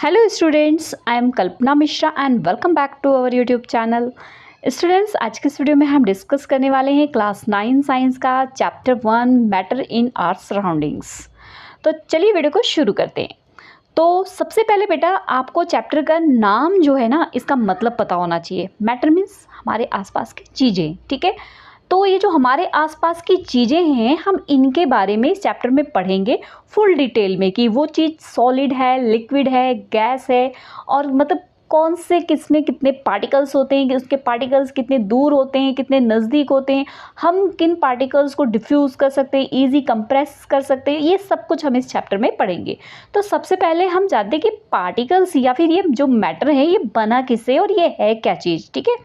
Hello students, I am Kalpana Mishra and welcome back to our YouTube channel. Students, आज के इस video में हम डिस्कस करने वाले हैं क्लास 9 साइंस का chapter 1 matter in our surroundings. तो चलिए वीडियो को शुरू करते हैं। तो सबसे पहले बेटा आपको चैप्टर का नाम जो है ना, इसका मतलब पता होना चाहिए। मैटर मीन्स हमारे आसपास की चीज़ें, ठीक है। तो ये जो हमारे आसपास की चीज़ें हैं, हम इनके बारे में इस चैप्टर में पढ़ेंगे फुल डिटेल में कि वो चीज़ सॉलिड है, लिक्विड है, गैस है, और मतलब कौन से किसमें कितने पार्टिकल्स होते हैं, कि उसके पार्टिकल्स कितने दूर होते हैं, कितने नज़दीक होते हैं, हम किन पार्टिकल्स को डिफ्यूज़ कर सकते हैं, ईजी कंप्रेस कर सकते हैं, ये सब कुछ हम इस चैप्टर में पढ़ेंगे। तो सबसे पहले हम जानते हैं कि पार्टिकल्स या फिर ये जो मैटर है ये बना किससे और ये है क्या चीज़, ठीक है।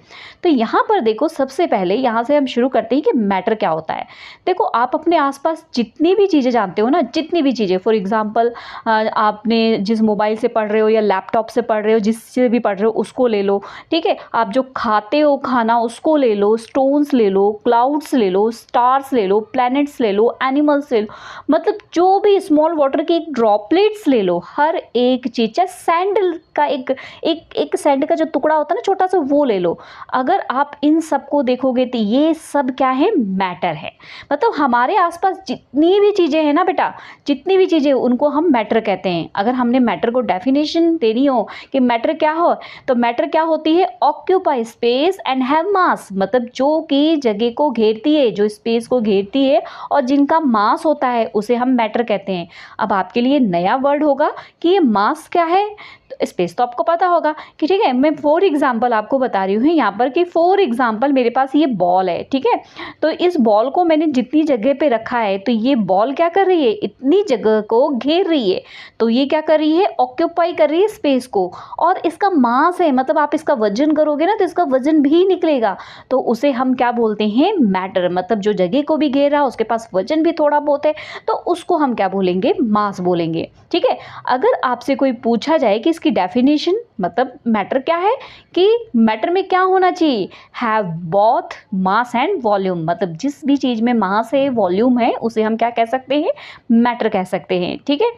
तो यहाँ पर देखो, सबसे पहले यहाँ से हम शुरू करते हैं कि मैटर क्या होता है। देखो, आप अपने आसपास जितनी भी चीज़ें जानते हो ना, जितनी भी चीज़ें, फॉर एग्जांपल आपने जिस मोबाइल से पढ़ रहे हो या लैपटॉप से पढ़ रहे हो, जिससे भी पढ़ रहे हो उसको ले लो, ठीक है। आप जो खाते हो खाना उसको ले लो, स्टोन्स ले लो, क्लाउड्स ले लो, स्टार्स ले लो, प्लैनेट्स ले लो, एनिमल्स ले लो, मतलब जो भी स्मॉल वाटर के एक ड्रॉपलेट्स ले लो, हर एक चीज़, चाहे सैंडल का एक सैंड का जो टुकड़ा होता है ना छोटा सा, वो ले लो। अगर आप इन सबको देखोगे तो ये सब क्या है, मैटर है। मतलब हमारे आसपास जितनी भी चीज़ें हैं ना बेटा, जितनी भी चीज़ें, उनको हम मैटर कहते हैं। अगर हमने मैटर को डेफिनेशन देनी हो कि मैटर क्या हो, तो मैटर क्या होती है, ऑक्यूपाई स्पेस एंड हैव मास, मतलब जो कि जगह को घेरती है, जो स्पेस को घेरती है और जिनका मास होता है, उसे हम मैटर कहते हैं। अब आपके लिए नया वर्ड होगा कि ये मास क्या है। तो स्पेस तो आपको पता होगा कि, ठीक है। मैं फॉर एग्जांपल आपको बता रही हूँ यहाँ पर कि फॉर एग्जांपल मेरे पास ये बॉल है, ठीक है। तो इस बॉल को मैंने जितनी जगह पे रखा है, तो ये बॉल क्या कर रही है, इतनी जगह को घेर रही है। तो ये क्या कर रही है, ऑक्यूपाई कर रही है स्पेस को, और इसका मास है, मतलब आप इसका वजन करोगे ना तो इसका वजन भी निकलेगा। तो उसे हम क्या बोलते हैं, मैटर। मतलब जो जगह को भी घेर रहा है, उसके पास वजन भी थोड़ा बहुत है, तो उसको हम क्या बोलेंगे, मास बोलेंगे, ठीक है। अगर आपसे कोई पूछा जाए कि इसकी डेफिनेशन, मतलब मैटर क्या है, कि मैटर में क्या होना चाहिए, have both mass and volume, मतलब जिस भी चीज़ में मास है, वॉल्यूम है, उसे हम क्या कह सकते हैं, मैटर कह सकते हैं, ठीक है।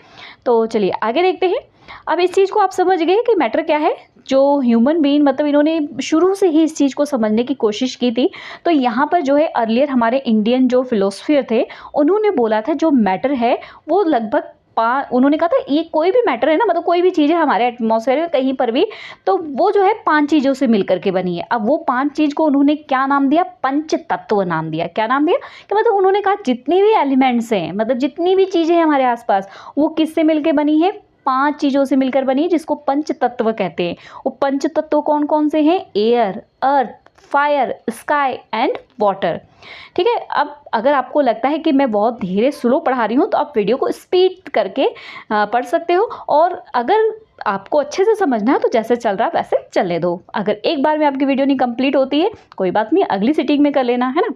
तो चलिए आगे देखते हैं। अब इस चीज़ को आप समझ गए कि मैटर क्या है। जो ह्यूमन बीइंग, मतलब इन्होंने शुरू से ही इस चीज़ को समझने की कोशिश की थी। तो यहाँ पर जो है अर्लियर हमारे इंडियन जो फिलोसफियर थे, उन्होंने बोला था जो मैटर है वो लगभग उन्होंने कहा था ये कोई भी मैटर है ना, मतलब कोई भी चीज़ है हमारे एटमॉस्फेयर में कहीं पर भी, तो वो जो है 5 चीज़ों से मिलकर के बनी है। अब वो 5 चीज़ को उन्होंने क्या नाम दिया, पंच तत्व नाम दिया। क्या नाम दिया, कि मतलब उन्होंने कहा जितनी भी एलिमेंट्स हैं, मतलब जितनी भी चीज़ें हैं हमारे आसपास, वो किससे मिलकर बनी है, 5 चीज़ों से मिलकर बनी है, जिसको पंच तत्व कहते हैं। वो पंच तत्व कौन कौन से हैं, air, earth, fire, sky and water, ठीक है। अब अगर आपको लगता है कि मैं बहुत धीरे स्लो पढ़ा रही हूँ, तो आप वीडियो को स्पीड करके पढ़ सकते हो, और अगर आपको अच्छे से समझना है तो जैसे चल रहा है वैसे चलने दो। अगर एक बार में आपकी वीडियो नहीं कंप्लीट होती है, कोई बात नहीं, अगली सिटिंग में कर लेना, है ना।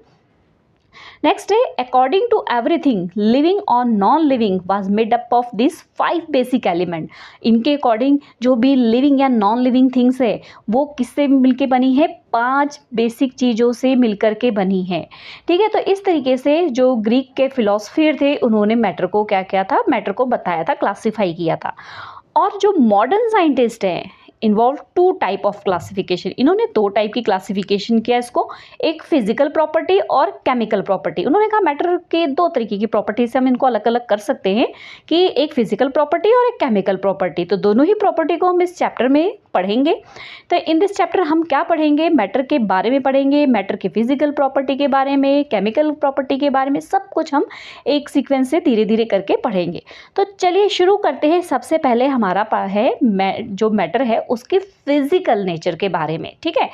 नेक्स्ट है, अकॉर्डिंग टू एवरीथिंग लिविंग और non living was made up of this 5 basic element. इनके अकॉर्डिंग जो भी लिविंग या नॉन लिविंग थिंग्स है, वो किससे मिलके बनी है, 5 बेसिक चीज़ों से मिलकर के बनी है, ठीक है। तो इस तरीके से जो ग्रीक के फिलोसफियर थे, उन्होंने मैटर को क्या किया था, मैटर को बताया था, क्लासीफाई किया था। और जो मॉडर्न साइंटिस्ट हैं, इन्वॉल्व 2 टाइप ऑफ क्लासिफिकेशन। इन्होंने 2 टाइप की क्लासिफिकेशन किया इसको, एक फिजिकल प्रॉपर्टी और केमिकल प्रॉपर्टी। उन्होंने कहा मैटर के 2 तरीके की प्रॉपर्टी से हम इनको अलग अलग कर सकते हैं, कि एक फिजिकल प्रॉपर्टी और एक केमिकल प्रॉपर्टी। तो दोनों ही प्रॉपर्टी को हम इस चैप्टर में पढ़ेंगे। तो इन दिस चैप्टर हम क्या पढ़ेंगे, मैटर के बारे में पढ़ेंगे, मैटर के फिजिकल प्रॉपर्टी के बारे में, केमिकल प्रॉपर्टी के बारे में, सब कुछ हम एक सीक्वेंस से धीरे धीरे करके पढ़ेंगे। तो चलिए शुरू करते हैं। सबसे पहले हमारा है जो मैटर है उसके फिजिकल नेचर के बारे में, ठीक है।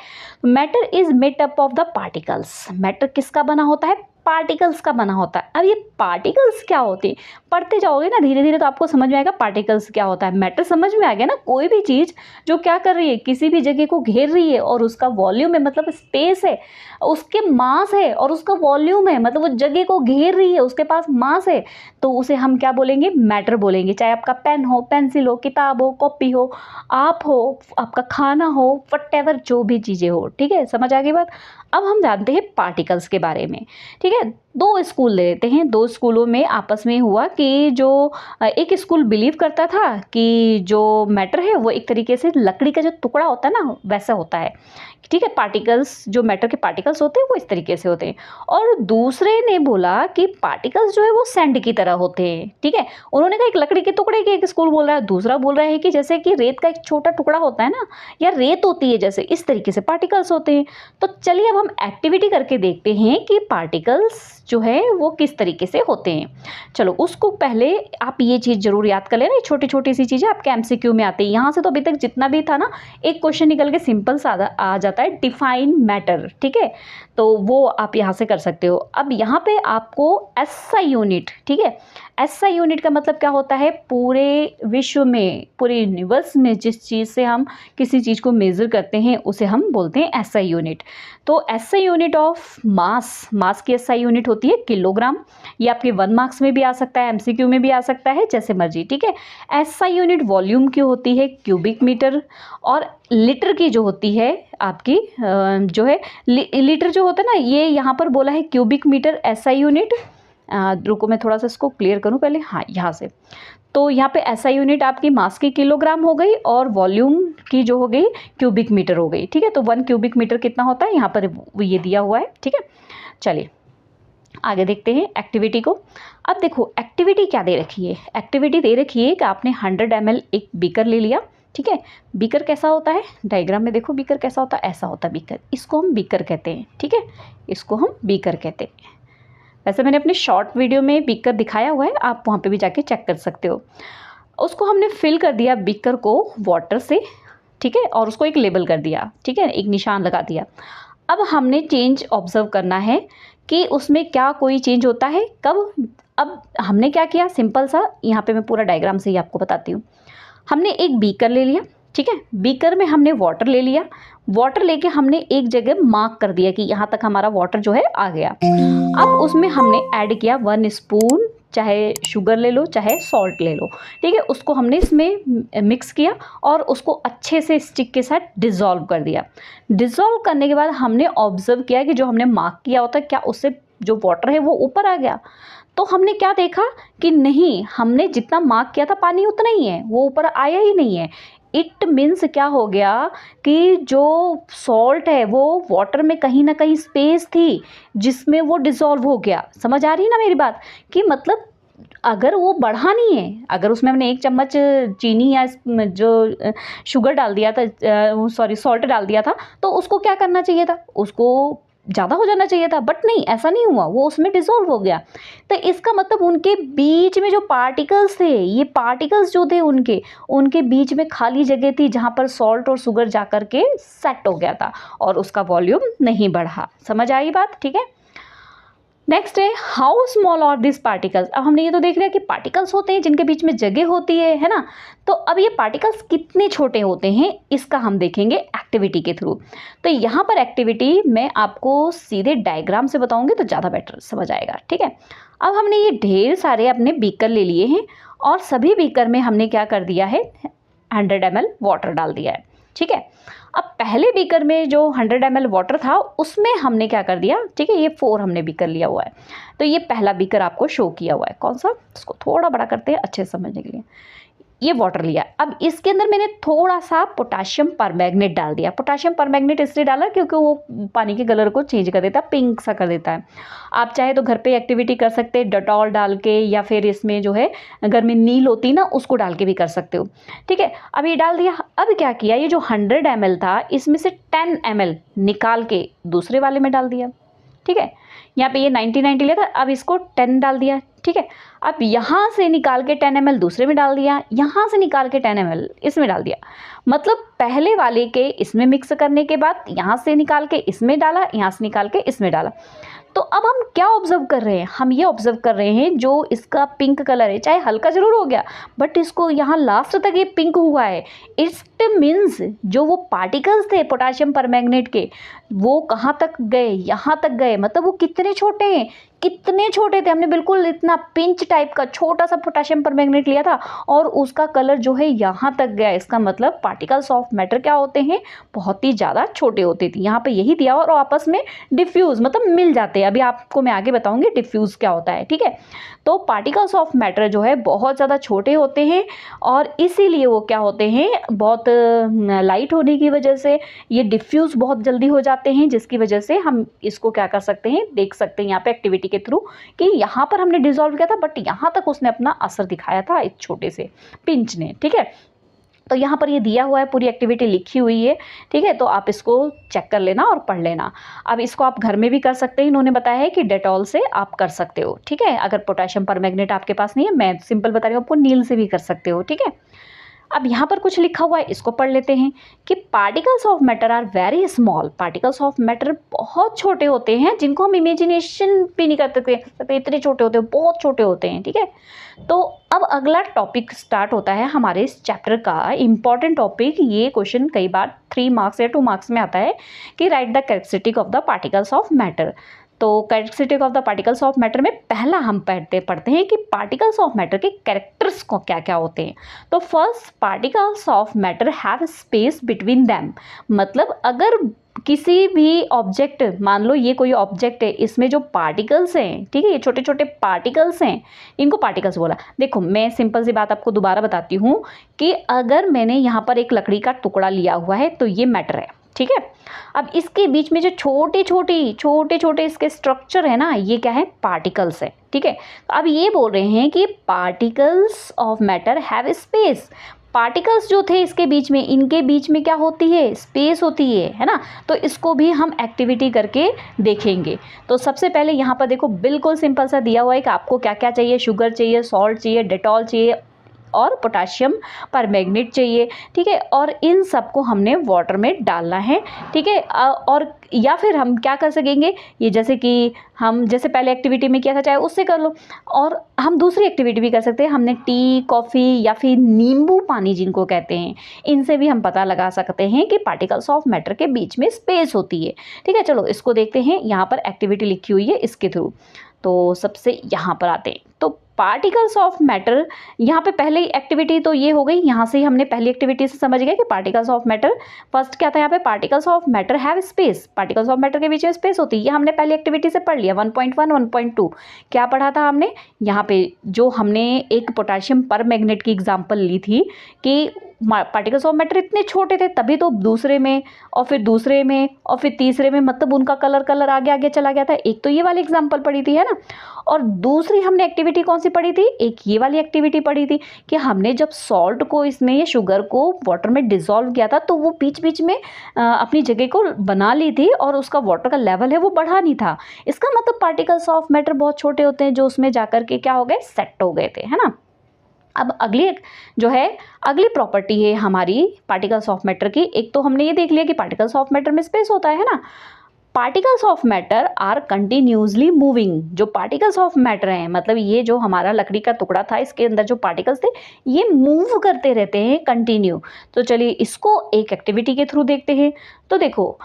Matter is made up of the particles. Matter किसका बना होता है, पार्टिकल्स का बना होता है। अब ये पार्टिकल्स क्या होते हैं, पढ़ते जाओगे ना धीरे धीरे तो आपको समझ में आएगा पार्टिकल्स क्या होता है। मैटर समझ में आ गया ना, कोई भी चीज़ जो क्या कर रही है, किसी भी जगह को घेर रही है और उसका वॉल्यूम है, मतलब स्पेस है, उसके मास है, और उसका वॉल्यूम है, मतलब वो जगह को घेर रही है, उसके पास मास है, तो उसे हम क्या बोलेंगे, मैटर बोलेंगे। चाहे आपका पेन हो, पेंसिल हो, किताब हो, कॉपी हो, आप हो, आपका खाना हो, वट एवर जो भी चीज़ें हो, ठीक है। समझ आ गई बात। अब हम जानते हैं पार्टिकल्स के बारे में। ठीक है, दो स्कूल ले लेते हैं। दो स्कूलों में आपस में हुआ कि जो एक स्कूल बिलीव करता था कि जो मैटर है वो एक तरीके से लकड़ी का जो टुकड़ा होता है ना वैसा होता है। ठीक है, पार्टिकल्स जो मैटर के पार्टिकल्स होते हैं वो इस तरीके से होते हैं। और दूसरे ने बोला कि पार्टिकल्स जो है वो सैंड की तरह होते हैं। ठीक है, उन्होंने कहा एक लकड़ी के टुकड़े के, एक स्कूल बोल रहा है, दूसरा बोल रहा है कि जैसे कि रेत का एक छोटा टुकड़ा होता है ना, या रेत होती है जैसे, इस तरीके से पार्टिकल्स होते हैं। तो चलिए अब हम एक्टिविटी करके देखते हैं कि पार्टिकल्स जो है वो किस तरीके से होते हैं। चलो उसको पहले आप ये चीज़ जरूर याद कर लेना, छोटी छोटी सी चीज़ें आपके एमसीक्यू में आती है। यहाँ से तो अभी तक जितना भी था ना, एक क्वेश्चन निकल के सिंपल सा आ जाता है, डिफाइन मैटर। ठीक है, तो वो आप यहाँ से कर सकते हो। अब यहाँ पे आपको एसआई यूनिट, ठीक है, एसआई यूनिट का मतलब क्या होता है, पूरे विश्व में, पूरे यूनिवर्स में जिस चीज़ से हम किसी चीज़ को मेज़र करते हैं उसे हम बोलते हैं एसआई यूनिट। तो एसआई यूनिट ऑफ मास, मास की एसआई यूनिट होती है किलोग्राम। ये आपके 1 मार्क्स में भी आ सकता है, एमसीक्यू में भी आ सकता है, जैसे मर्जी। ठीक है, एसआई यूनिट वॉल्यूम की होती है क्यूबिक मीटर, और लीटर की जो होती है आपकी जो है लीटर जो होता है ना, ये यहाँ पर बोला है क्यूबिक मीटर एसआई यूनिट। रुको मैं थोड़ा सा इसको क्लियर करूँ पहले। हाँ, यहाँ से तो यहाँ पे एसआई यूनिट आपकी मास की किलोग्राम हो गई और वॉल्यूम की जो हो गई क्यूबिक मीटर हो गई। ठीक है, तो 1 क्यूबिक मीटर कितना होता है यहाँ पर ये दिया हुआ है। ठीक है, चलिए आगे देखते हैं एक्टिविटी को। अब देखो एक्टिविटी क्या दे रखी है। एक्टिविटी दे रखी है कि आपने 100 ml एक बीकर ले लिया। ठीक है, बीकर कैसा होता है, डायग्राम में देखो बीकर कैसा होता है, ऐसा होता है बीकर, इसको हम बीकर कहते हैं। ठीक है, इसको हम बीकर कहते हैं। वैसे मैंने अपने शॉर्ट वीडियो में बीकर दिखाया हुआ है, आप वहाँ पे भी जाके चेक कर सकते हो। उसको हमने फिल कर दिया बीकर को वाटर से। ठीक है, और उसको एक लेबल कर दिया। ठीक है, एक निशान लगा दिया। अब हमने चेंज ऑब्जर्व करना है कि उसमें क्या कोई चेंज होता है, कब। अब हमने क्या किया, सिंपल सा, यहाँ पे मैं पूरा डायग्राम से ही आपको बताती हूँ। हमने एक बीकर ले लिया। ठीक है, बीकर में हमने वाटर ले लिया। वाटर लेके हमने एक जगह मार्क कर दिया कि यहाँ तक हमारा वाटर जो है आ गया। अब उसमें हमने ऐड किया 1 स्पून, चाहे शुगर ले लो चाहे सॉल्ट ले लो। ठीक है, उसको हमने इसमें मिक्स किया और उसको अच्छे से स्टिक के साथ डिज़ोल्व कर दिया। डिज़ोल्व करने के बाद हमने ऑब्जर्व किया कि जो हमने मार्क किया होता है क्या उससे जो वाटर है वो ऊपर आ गया। तो हमने क्या देखा कि नहीं, हमने जितना मार्क किया था पानी उतना ही है, वो ऊपर आया ही नहीं है। इट मीन्स क्या हो गया कि जो सॉल्ट है वो वाटर में कहीं ना कहीं स्पेस थी जिसमें वो डिज़ोल्व हो गया। समझ आ रही है ना मेरी बात, कि मतलब अगर वो बढ़ा नहीं है, अगर उसमें हमने 1 चम्मच चीनी या जो शुगर डाल दिया था, सॉरी सॉल्ट डाल दिया था, तो उसको क्या करना चाहिए था, उसको ज़्यादा हो जाना चाहिए था, बट नहीं, ऐसा नहीं हुआ, वो उसमें डिसॉल्व हो गया। तो इसका मतलब उनके बीच में जो पार्टिकल्स थे, ये पार्टिकल्स जो थे उनके बीच में खाली जगह थी जहाँ पर सॉल्ट और शुगर जा कर के सेट हो गया था और उसका वॉल्यूम नहीं बढ़ा। समझ आई बात, ठीक है। नेक्स्ट है how small are this particles. अब हमने ये तो देख लिया कि पार्टिकल्स होते हैं जिनके बीच में जगह होती है ना। तो अब ये पार्टिकल्स कितने छोटे होते हैं इसका हम देखेंगे एक्टिविटी के थ्रू। तो यहाँ पर एक्टिविटी मैं आपको सीधे डायग्राम से बताऊंगी तो ज़्यादा बेटर समझ आएगा, ठीक है। अब हमने ये ढेर सारे अपने बीकर ले लिए हैं और सभी बीकर में हमने क्या कर दिया है, 100 ml वाटर डाल दिया है, ठीक है। अब पहले बीकर में जो 100 ml वाटर था उसमें हमने क्या कर दिया, ठीक है, ये 4 हमने बीकर लिया हुआ है। तो ये पहला बीकर आपको शो किया हुआ है, कौन सा, इसको थोड़ा बड़ा करते हैं अच्छे से समझने के लिए। ये वाटर लिया, अब इसके अंदर मैंने थोड़ा सा पोटाशियम परमैंगनेट डाल दिया। पोटाशियम परमैंगनेट इसलिए डाला क्योंकि वो पानी के कलर को चेंज कर देता है, पिंक सा कर देता है। आप चाहे तो घर पे एक्टिविटी कर सकते हैं डेटॉल डाल के, या फिर इसमें जो है घर में नील होती ना उसको डाल के भी कर सकते हो, ठीक है। अब ये डाल दिया। अब क्या किया, ये जो 100 ml था इसमें से 10 ml निकाल के दूसरे वाले में डाल दिया, ठीक है। यहाँ पे ये 90 लिया था, अब इसको 10 डाल दिया, ठीक है। अब यहाँ से निकाल के 10 ml दूसरे में डाल दिया, यहाँ से निकाल के 10 ml इसमें डाल दिया। मतलब पहले वाले के इसमें मिक्स करने के बाद यहाँ से निकाल के इसमें डाला, यहाँ से निकाल के इसमें डाला। तो अब हम क्या ऑब्जर्व कर रहे हैं, हम ये ऑब्जर्व कर रहे हैं जो इसका पिंक कलर है, चाहे हल्का जरूर हो गया बट इसको यहाँ लास्ट तक ये पिंक हुआ है। इट मीन्स जो वो पार्टिकल्स थे पोटाशियम परमैंगनेट के वो कहाँ तक गए, यहाँ तक गए। मतलब वो कितने छोटे हैं, कितने छोटे थे, हमने बिल्कुल इतना पिंच टाइप का छोटा सा पोटेशियम परमैंगनेट लिया था और उसका कलर जो है यहाँ तक गया। इसका मतलब पार्टिकल्स ऑफ मैटर क्या होते हैं, बहुत ही ज़्यादा छोटे होते थे। यहाँ पे यही दिया और आपस में डिफ्यूज मतलब मिल जाते हैं। अभी आपको मैं आगे बताऊंगी डिफ्यूज क्या होता है, ठीक है। तो पार्टिकल्स ऑफ मैटर जो है बहुत ज़्यादा छोटे होते हैं और इसीलिए वो क्या होते हैं, बहुत लाइट होने की वजह से ये डिफ्यूज़ बहुत जल्दी हो जाते हैं, जिसकी वजह से हम इसको क्या कर सकते हैं, देख सकते हैं यहाँ पे एक्टिविटी के थ्रू कि यहाँ पर हमने डिसॉल्व किया था बट यहाँ तक उसने अपना असर दिखाया था एक छोटे से पिंच ने, ठीक है। तो यहाँ पर ये दिया हुआ है, पूरी एक्टिविटी लिखी हुई है, ठीक है। तो आप इसको चेक कर लेना और पढ़ लेना। अब इसको आप घर में भी कर सकते हैं, इन्होंने बताया है कि डेटॉल से आप कर सकते हो, ठीक है। अगर पोटेशियम परमैंगनेट आपके पास नहीं है, मैं सिंपल बता रही हूँ आपको, नील से भी कर सकते हो, ठीक है। अब यहाँ पर कुछ लिखा हुआ है, इसको पढ़ लेते हैं कि particles of matter are very small. Particles of matter बहुत छोटे होते हैं, जिनको हम इमेजिनेशन भी नहीं कर सकते, इतने छोटे होते हैं, बहुत छोटे होते हैं, ठीक है। तो अब अगला टॉपिक स्टार्ट होता है हमारे इस चैप्टर का इम्पॉर्टेंट टॉपिक। ये क्वेश्चन कई बार 3 मार्क्स या 2 मार्क्स में आता है कि right the characteristic of the particles of matter. तो characteristic of the particles of matter में पहला हम पढ़ते हैं कि पार्टिकल्स ऑफ मैटर के कैरेक्टर्स को क्या क्या होते हैं। तो first, particles of matter have space between them. मतलब अगर किसी भी ऑब्जेक्ट, मान लो ये कोई ऑब्जेक्ट है, इसमें जो पार्टिकल्स हैं, ठीक है, ये छोटे छोटे पार्टिकल्स हैं, इनको पार्टिकल्स बोला। देखो मैं सिंपल सी बात आपको दोबारा बताती हूँ कि अगर मैंने यहाँ पर एक लकड़ी का टुकड़ा लिया हुआ है तो ये मैटर है, ठीक है। अब इसके बीच में जो छोटे छोटे इसके स्ट्रक्चर है ना, ये क्या है, पार्टिकल्स है, ठीक है। अब ये बोल रहे हैं कि particles of matter have space. Particles जो थे इसके बीच में, इनके बीच में क्या होती है, स्पेस होती है ना। तो इसको भी हम एक्टिविटी करके देखेंगे। तो सबसे पहले यहाँ पर देखो, बिल्कुल सिंपल सा दिया हुआ है कि आपको क्या क्या चाहिए, शुगर चाहिए, सॉल्ट चाहिए, डेटॉल चाहिए और पोटेशियम परमैंगनेट चाहिए, ठीक है। और इन सबको हमने वाटर में डालना है, ठीक है। और या फिर हम क्या कर सकेंगे, ये जैसे कि हम जैसे पहले एक्टिविटी में किया था चाहे उससे कर लो, और हम दूसरी एक्टिविटी भी कर सकते हैं। हमने टी, कॉफ़ी या फिर नींबू पानी जिनको कहते हैं, इनसे भी हम पता लगा सकते हैं कि पार्टिकल्स ऑफ मैटर के बीच में स्पेस होती है, ठीक है। चलो इसको देखते हैं, यहाँ पर एक्टिविटी लिखी हुई है इसके थ्रू। तो सबसे यहाँ पर आते हैं, तो पार्टिकल्स ऑफ मैटर, यहाँ पे पहले एक्टिविटी तो ये हो गई, यहाँ से ही हमने पहली एक्टिविटी से समझ गए कि पार्टिकल्स ऑफ मैटर, फर्स्ट क्या था यहाँ पे, particles of matter have space. Particles of matter के बीच में स्पेस होती है, ये हमने पहली एक्टिविटी से पढ़ लिया। 1.1 1.2 क्या पढ़ा था हमने यहाँ पे, जो हमने एक पोटेशियम परमैंगनेट की एग्जाम्पल ली थी कि पार्टिकल्स ऑफ मैटर इतने छोटे थे, तभी तो दूसरे में और फिर दूसरे में और फिर तीसरे में, मतलब उनका कलर आगे आगे चला गया था। एक तो ये वाली एग्जाम्पल पढ़ी थी, है ना। और दूसरी हमने एक्टिविटी कौन सी पढ़ी थी, एक ये वाली एक्टिविटी पढ़ी थी कि हमने जब सॉल्ट को इसमें या शुगर को वाटर में डिसॉल्व किया था तो वो बीच बीच में अपनी जगह को बना ली थी और उसका वाटर का लेवल है वो बढ़ा नहीं था। इसका मतलब पार्टिकल्स ऑफ मैटर बहुत छोटे होते हैं, जो उसमें जाकर के क्या हो गए, सेट हो गए थे, है ना। अब अगली प्रॉपर्टी है हमारी पार्टिकल्स ऑफ मैटर की। एक तो हमने ये देख लिया कि पार्टिकल्स ऑफ मैटर में स्पेस होता है ना। Particles of matter are continuously moving. जो पार्टिकल्स ऑफ मैटर हैं, मतलब ये जो हमारा लकड़ी का टुकड़ा था, इसके अंदर जो पार्टिकल्स थे ये मूव करते रहते हैं कंटिन्यू। तो चलिए इसको एक एक्टिविटी के थ्रू देखते हैं। तो देखो,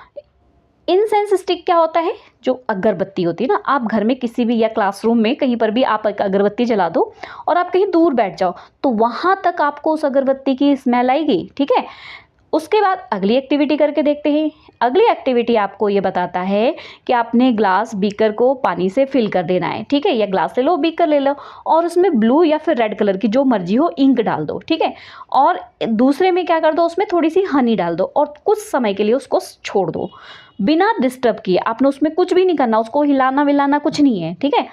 इंसेंस स्टिक क्या होता है, जो अगरबत्ती होती है ना, आप घर में किसी भी या क्लासरूम में कहीं पर भी आप एक अगरबत्ती जला दो और आप कहीं दूर बैठ जाओ तो वहाँ तक आपको उस अगरबत्ती की स्मेल आएगी, ठीक है। उसके बाद अगली एक्टिविटी करके देखते हैं। अगली एक्टिविटी आपको ये बताता है कि आपने ग्लास बीकर को पानी से फिल कर देना है, ठीक है। या ग्लास ले लो, बीकर ले लो और उसमें ब्लू या फिर रेड कलर की जो मर्जी हो इंक डाल दो, ठीक है। और दूसरे में क्या कर दो, उसमें थोड़ी सी हनी डाल दो और कुछ समय के लिए उसको छोड़ दो बिना डिस्टर्ब किए। आपने उसमें कुछ भी नहीं करना, उसको हिलाना विलाना कुछ नहीं है, ठीक है।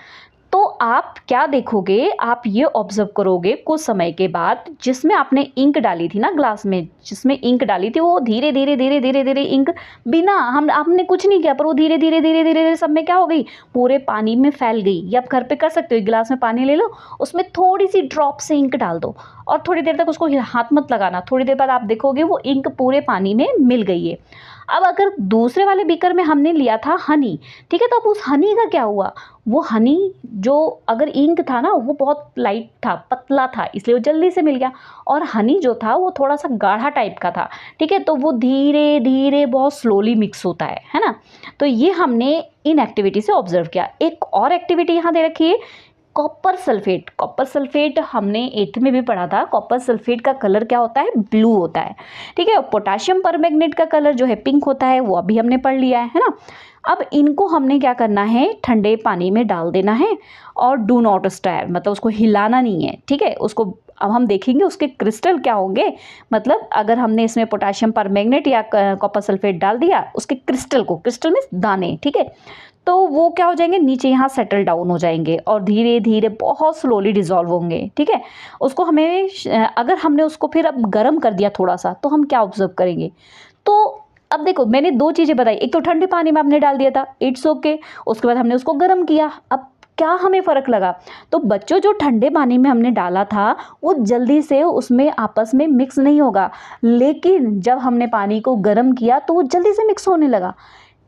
तो आप क्या देखोगे, आप ये ऑब्जर्व करोगे कुछ समय के बाद, जिसमें आपने इंक डाली थी ना ग्लास में, जिसमें इंक डाली थी वो धीरे धीरे इंक बिना आपने कुछ नहीं किया पर वो धीरे धीरे सब में क्या हो गई, पूरे पानी में फैल गई। ये आप घर पे कर सकते हो, एक गिलास में पानी ले लो, उसमें थोड़ी सी ड्रॉप से इंक डाल दो और थोड़ी देर तक उसको हाथ मत लगाना। थोड़ी देर बाद आप देखोगे वो इंक पूरे पानी में मिल गई है। अब अगर दूसरे वाले बीकर में हमने लिया था हनी, ठीक है, तो अब उस हनी का क्या हुआ, वो हनी जो अगर इंक था ना वो बहुत लाइट था, पतला था, इसलिए वो जल्दी से मिल गया। और हनी जो था वो थोड़ा सा गाढ़ा टाइप का था, ठीक है, तो वो धीरे धीरे बहुत स्लोली मिक्स होता है ना। तो ये हमने इन एक्टिविटी से ऑब्जर्व किया। एक और एक्टिविटी यहाँ दे रखी है, कॉपर सल्फेट। कॉपर सल्फेट हमने 8th में भी पढ़ा था। कॉपर सल्फेट का कलर क्या होता है, ब्लू होता है, ठीक है। पोटाशियम परमैंगनेट का कलर जो है पिंक होता है, वो अभी हमने पढ़ लिया है ना। अब इनको हमने क्या करना है, ठंडे पानी में डाल देना है और डू नॉट स्टर, मतलब उसको हिलाना नहीं है, ठीक है। उसको अब हम देखेंगे उसके क्रिस्टल क्या होंगे, मतलब अगर हमने इसमें पोटाशियम परमैंगनेट या कॉपर सल्फेट डाल दिया, उसके क्रिस्टल को, क्रिस्टल में दाने, ठीक है, तो वो क्या हो जाएंगे, नीचे यहाँ सेटल डाउन हो जाएंगे और धीरे धीरे बहुत स्लोली डिजॉल्व होंगे, ठीक है। उसको हमें अगर हमने उसको फिर अब गर्म कर दिया थोड़ा सा, तो हम क्या ऑब्जर्व करेंगे, तो अब देखो मैंने दो चीज़ें बताई, एक तो ठंडे पानी में आपने डाल दिया था, इट्स ओके, उसके बाद हमने उसको गर्म किया। अब क्या हमें फ़र्क लगा, तो बच्चों जो ठंडे पानी में हमने डाला था वो जल्दी से उसमें आपस में मिक्स नहीं होगा, लेकिन जब हमने पानी को गर्म किया तो वो जल्दी से मिक्स होने लगा।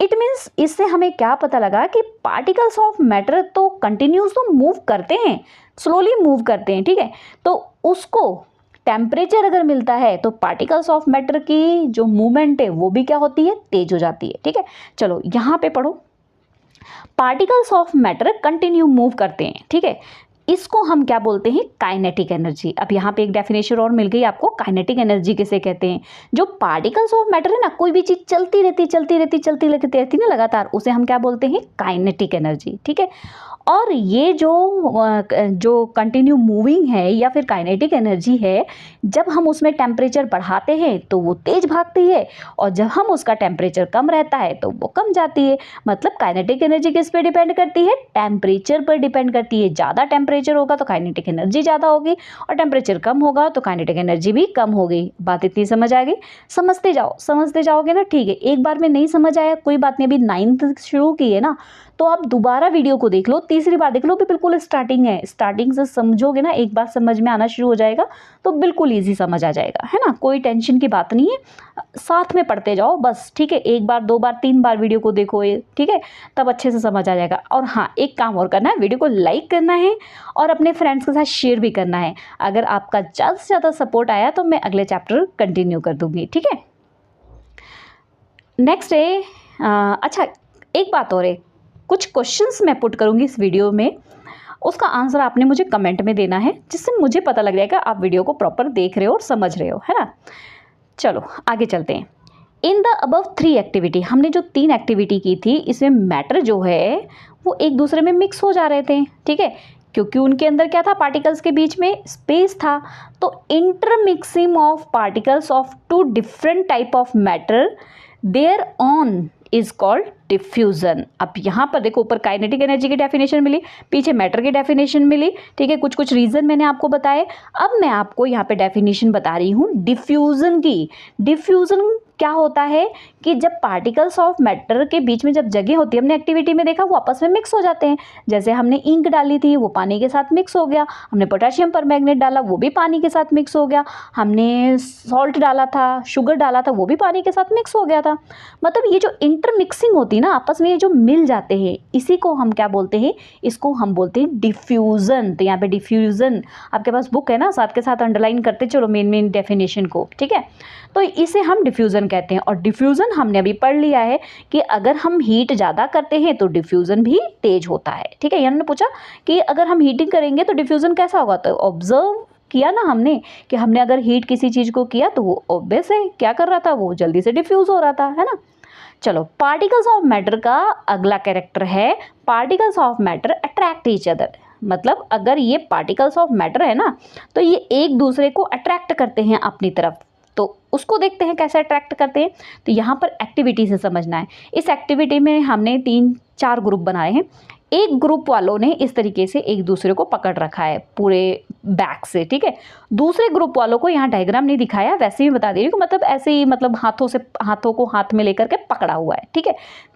इट मीन्स इससे हमें क्या पता लगा कि पार्टिकल्स ऑफ मैटर तो कंटिन्यूस तो मूव करते हैं, स्लोली मूव करते हैं, ठीक है। तो उसको टेम्परेचर अगर मिलता है तो पार्टिकल्स ऑफ मैटर की जो मूवमेंट है वो भी क्या होती है, तेज हो जाती है, ठीक है। चलो यहाँ पे पढ़ो, particles of matter continue move करते हैं, ठीक है, इसको हम क्या बोलते हैं, काइनेटिक एनर्जी। अब यहाँ पे एक डेफिनेशन और मिल गई आपको, काइनेटिक एनर्जी किसे कहते हैं, जो पार्टिकल्स ऑफ मैटर है ना, कोई भी चीज़ चलती रहती ना लगातार, उसे हम क्या बोलते हैं, काइनेटिक एनर्जी, ठीक है। और ये जो कंटिन्यू मूविंग है या फिर काइनेटिक एनर्जी है, जब हम उसमें टेम्परेचर बढ़ाते हैं तो वो तेज भागती है, और जब हम उसका टेम्परेचर कम रहता है तो वो कम जाती है। मतलब काइनेटिक एनर्जी किस पे डिपेंड करती है, टेम्परेचर पर डिपेंड करती है। ज़्यादा टेम्परेचर होगा तो काइनेटिक एनर्जी ज़्यादा होगी, और टेम्परेचर कम होगा तो काइनेटिक एनर्जी भी कम होगी। बात इतनी समझ आ गई, समझते जाओगे ना, ठीक है। एक बार में नहीं समझ आया कोई बात नहीं, अभी 9th शुरू की है ना, तो आप दोबारा वीडियो को देख लो, तीसरी बार देख लो, भी बिल्कुल स्टार्टिंग है, स्टार्टिंग से समझोगे ना, एक बार समझ में आना शुरू हो जाएगा तो बिल्कुल ईजी समझ आ जाएगा, है ना। कोई टेंशन की बात नहीं है, साथ में पढ़ते जाओ बस, ठीक है। एक बार, दो बार, 3 बार वीडियो को देखो ये, ठीक है, तब अच्छे से समझ आ जाएगा। और हाँ, एक काम और करना है, वीडियो को लाइक करना है और अपने फ्रेंड्स के साथ शेयर भी करना है। अगर आपका ज़्यादा से ज़्यादा सपोर्ट आया तो मैं अगले चैप्टर कंटिन्यू कर दूँगी, ठीक है। नेक्स्ट है अच्छा, एक बात और है, कुछ क्वेश्चंस मैं पुट करूँगी इस वीडियो में, उसका आंसर आपने मुझे कमेंट में देना है, जिससे मुझे पता लग जाएगा आप वीडियो को प्रॉपर देख रहे हो और समझ रहे हो, है ना। चलो आगे चलते हैं। इन द अबव 3 एक्टिविटी, हमने जो 3 एक्टिविटी की थी, इसमें मैटर जो है वो एक दूसरे में मिक्स हो जा रहे थे, ठीक है, क्योंकि उनके अंदर क्या था, पार्टिकल्स के बीच में स्पेस था। तो intermixing of particles of 2 different type of matter there on is called diffusion. अब यहाँ पर देखो, ऊपर काइनेटिक एनर्जी की डेफिनेशन मिली, पीछे मैटर की डेफिनेशन मिली, ठीक है, कुछ कुछ रीजन मैंने आपको बताए। अब मैं आपको यहाँ पे डेफिनेशन बता रही हूँ डिफ्यूजन की। डिफ्यूजन क्या होता है कि जब पार्टिकल्स ऑफ मैटर के बीच में जब जगह होती है, हमने एक्टिविटी में देखा, वो आपस में मिक्स हो जाते हैं। जैसे हमने इंक डाली थी, वो पानी के साथ मिक्स हो गया, हमने पोटेशियम परमैंगनेट डाला, वो भी पानी के साथ मिक्स हो गया, हमने सॉल्ट डाला था, शुगर डाला था, वो भी पानी के साथ मिक्स हो गया था। मतलब ये जो इंटरमिक्सिंग होती है ना, आपस में ये जो मिल जाते हैं, इसी को हम क्या बोलते हैं, इसको हम बोलते हैं डिफ्यूजन। तो यहाँ पे डिफ्यूजन, आपके पास बुक है ना, साथ के साथ अंडरलाइन करते चलो मेन डेफिनेशन को, ठीक है। तो इसे हम डिफ्यूजन कहते हैं। और डिफ्यूजन हमने अभी पढ़ लिया है कि अगर हम हीट ज़्यादा करते हैं तो डिफ्यूजन भी तेज होता है, ठीक है। यानी पूछा कि अगर हम हीटिंग करेंगे तो डिफ्यूजन कैसा होगा, तो ऑब्जर्व किया ना हमने कि हमने अगर हीट किसी चीज़ को किया तो वो ऑब्वियस है क्या कर रहा था, वो जल्दी से डिफ्यूज़ हो रहा था, है ना। चलो, पार्टिकल्स ऑफ मैटर का अगला कैरेक्टर है, particles of matter attract each other. मतलब अगर ये पार्टिकल्स ऑफ मैटर है ना, तो ये एक दूसरे को अट्रैक्ट करते हैं अपनी तरफ। तो उसको देखते हैं कैसे अट्रैक्ट करते हैं। तो यहाँ पर एक्टिविटी से समझना है। इस एक्टिविटी में हमने 3-4 ग्रुप बनाए हैं। एक ग्रुप वालों ने इस तरीके से एक दूसरे को पकड़ रखा है पूरे बैक से, ठीक है। दूसरे ग्रुप वालों को यहाँ डायग्राम नहीं दिखाया, वैसे ही बता दे रही हूँ, मतलब ऐसे ही, मतलब हाथों को हाथ में लेकर के पकड़ा हुआ है, ठीक है।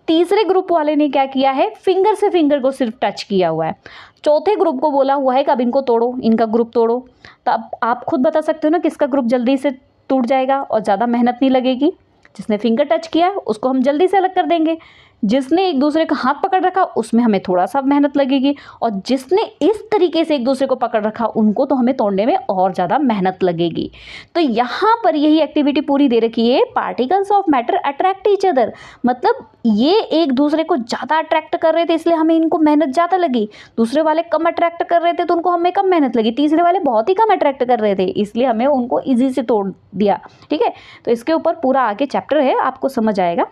तीसरे ग्रुप वाले ने क्या किया है, फिंगर से फिंगर को सिर्फ टच किया हुआ है। चौथे ग्रुप को बोला हुआ है कि अब इनको तोड़ो, इनका ग्रुप तोड़ो। तो अब आप खुद बता सकते हो ना किसका ग्रुप जल्दी से टूट जाएगा और ज़्यादा मेहनत नहीं लगेगी। जिसने फिंगर टच किया उसको हम जल्दी से अलग कर देंगे, जिसने एक दूसरे का हाथ पकड़ रखा उसमें हमें थोड़ा सा मेहनत लगेगी, और जिसने इस तरीके से एक दूसरे को पकड़ रखा उनको तो हमें तोड़ने में और ज़्यादा मेहनत लगेगी। तो यहाँ पर यही एक्टिविटी पूरी दे रखी है, particles of matter attract each other, मतलब ये एक दूसरे को ज़्यादा अट्रैक्ट कर रहे थे इसलिए हमें इनको मेहनत ज़्यादा लगी, दूसरे वाले कम अट्रैक्ट कर रहे थे तो उनको हमें कम मेहनत लगी, तीसरे वाले बहुत ही कम अट्रैक्ट कर रहे थे इसलिए हमें उनको ईजी से तोड़ दिया। ठीक है, तो इसके ऊपर पूरा आगे चैप्टर है, आपको समझ आएगा।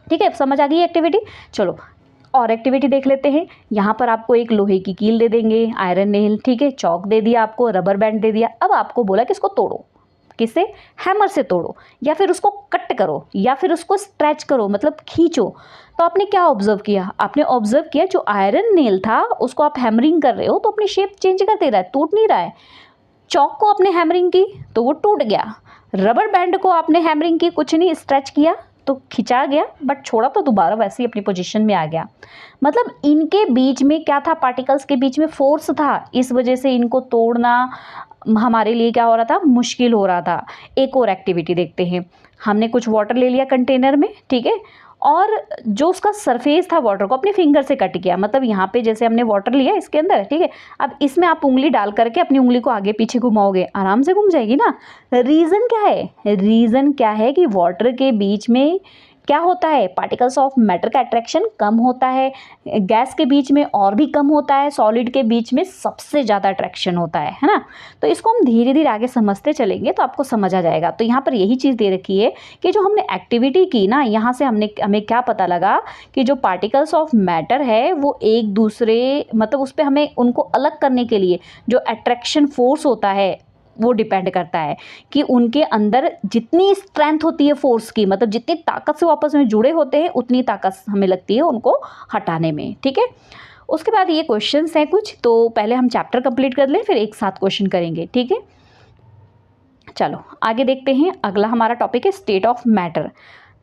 ठीक है, समझ आ गई एक्टिविटी। चलो और एक्टिविटी देख लेते हैं। यहाँ पर आपको एक लोहे की कील दे देंगे, आयरन नेल, ठीक है, चौक दे दिया आपको, रबर बैंड दे दिया। अब आपको बोला कि इसको तोड़ो, किसे, हैमर से तोड़ो, या फिर उसको कट करो, या फिर उसको स्ट्रेच करो, मतलब खींचो। तो आपने क्या ऑब्जर्व किया, आपने ऑब्जर्व किया जो आयरन नेल था उसको आप हैमरिंग कर रहे हो तो अपनी शेप चेंज कर दे रहा है, टूट नहीं रहा है। चौक को आपने हैमरिंग की तो वो टूट गया, रबर बैंड को आपने हैमरिंग की, कुछ नहीं, स्ट्रेच किया तो खिंचा गया, बट छोड़ा तो दोबारा वैसे ही अपनी पोजीशन में आ गया। मतलब इनके बीच में क्या था, पार्टिकल्स के बीच में फोर्स था, इस वजह से इनको तोड़ना हमारे लिए क्या हो रहा था, मुश्किल हो रहा था। एक और एक्टिविटी देखते हैं। हमने कुछ वाटर ले लिया कंटेनर में, ठीक है, और जो उसका सरफेस था वाटर को अपने फिंगर से कट किया, मतलब यहाँ पे जैसे हमने वाटर लिया इसके अंदर, ठीक है, अब इसमें आप उंगली डाल करके अपनी उंगली को आगे पीछे घुमाओगे, आराम से घूम जाएगी ना। रीज़न क्या है, रीज़न क्या है कि वाटर के बीच में क्या होता है, पार्टिकल्स ऑफ मैटर का अट्रैक्शन कम होता है, गैस के बीच में और भी कम होता है, सॉलिड के बीच में सबसे ज़्यादा अट्रैक्शन होता है ना। तो इसको हम धीरे धीरे आगे समझते चलेंगे तो आपको समझ आ जाएगा। तो यहाँ पर यही चीज़ दे रखी है कि जो हमने एक्टिविटी की ना, यहाँ से हमें क्या पता लगा कि जो पार्टिकल्स ऑफ मैटर है वो एक दूसरे, मतलब उस पर हमें उनको अलग करने के लिए जो अट्रैक्शन फोर्स होता है वो डिपेंड करता है कि उनके अंदर जितनी स्ट्रेंथ होती है फोर्स की, मतलब जितनी ताकत से वो आपस में जुड़े होते हैं उतनी ताकत हमें लगती है उनको हटाने में। ठीक है, उसके बाद ये क्वेश्चंस हैं कुछ, तो पहले हम चैप्टर कंप्लीट कर लें फिर एक साथ क्वेश्चन करेंगे। ठीक है, चलो आगे देखते हैं। अगला हमारा टॉपिक है स्टेट ऑफ मैटर।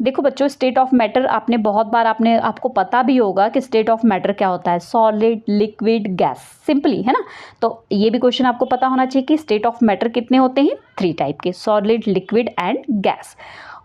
देखो बच्चों, स्टेट ऑफ मैटर आपने बहुत बार आपको पता भी होगा कि स्टेट ऑफ मैटर क्या होता है, सॉलिड, लिक्विड, गैस, सिंपली, है ना। तो ये भी क्वेश्चन आपको पता होना चाहिए कि स्टेट ऑफ मैटर कितने होते हैं, 3 टाइप के, सॉलिड, लिक्विड एंड गैस।